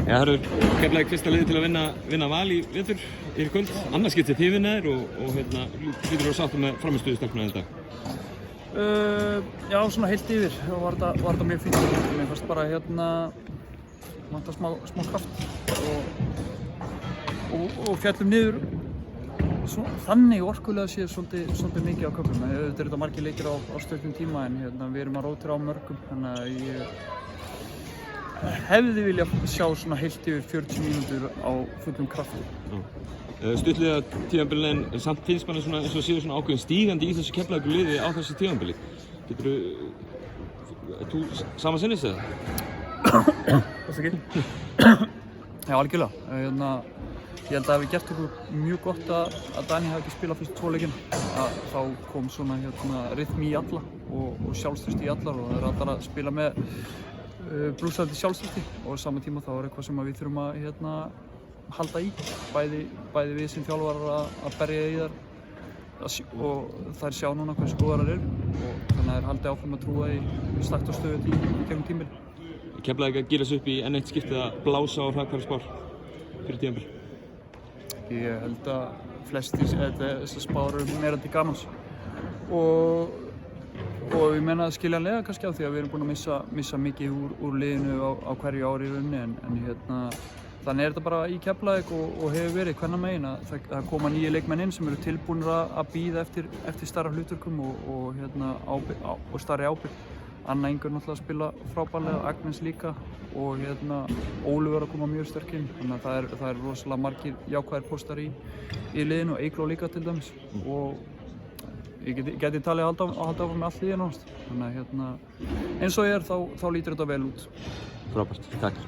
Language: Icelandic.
Það eru Keflavík fyrsta liði til að vinna Val í vetur yfir kvöld. Annars getið þið vinna þér og hlýtur þú sáttur með frammistöðu stelpuna í dag? Já, svona heilt yfir var þetta mjög fínt. Mér fannst bara vantar smá kraft og fjallum niður þannig orkulega séð svolítið mikið á köflum. Auðvitað eru þetta margir leikir á stuttum tíma en við erum að rótira á mörgum, þannig að ég hefði viljað sjá svona heilt yfir 40 mínútur á fullum krafti. Stuttliða tímabilin en samt finnst manni svona eins og séu svona ákveðin stígandi í þessu Keflavíkur liði á þessu tímabili. Ert þú sama sinnis eða? Varstu ekki? Já, algjörlega. Ég held að það hafi gert okkur mjög gott að Dani hafi ekki spilað fyrstu 2 leikina. Þá kom svona rytmi í alla og sjálfstrausti í allar og það er allar að spila með blúsandi sjálfstrausti og á sama tíma þá er eitthvað sem við þurfum að halda í. Bæði við sem þjálfarar að berja í þar og þær sjá núna hversu góðar þær eru og þannig að þær haldi áfram að trúa í stakt og stöðugt í gegnum tímabilið. Keflavík að gíra sig upp í enn eitt skiptið að blása á hrakfærisspár fyrir tímabil? Ég held að flestir þessar spár eru meira til gamans og ég meina skiljanlega kannski á því að við erum búin að missa mikið úr liðinu á hverju ári í rauninni en þannig er þetta bara í Keflavík og hefur verið hvenær megin að það koma nýju leikmenn inn sem eru tilbúnir að bíða eftir stærra hlutverkum og stærri ábyrgð. Anna Ingur náttúrulega að spila frábærlega, Agnes líka og Ólafur að koma mjög sterk inn. Þannig að það er rosalega margir jákvæðir póstar í liðinu og Eygló líka til dæmis og ég geti talið að halda áfram með allt liðið nánast. Þannig að eins og ég þá lítur þetta vel út. Frábært, takk.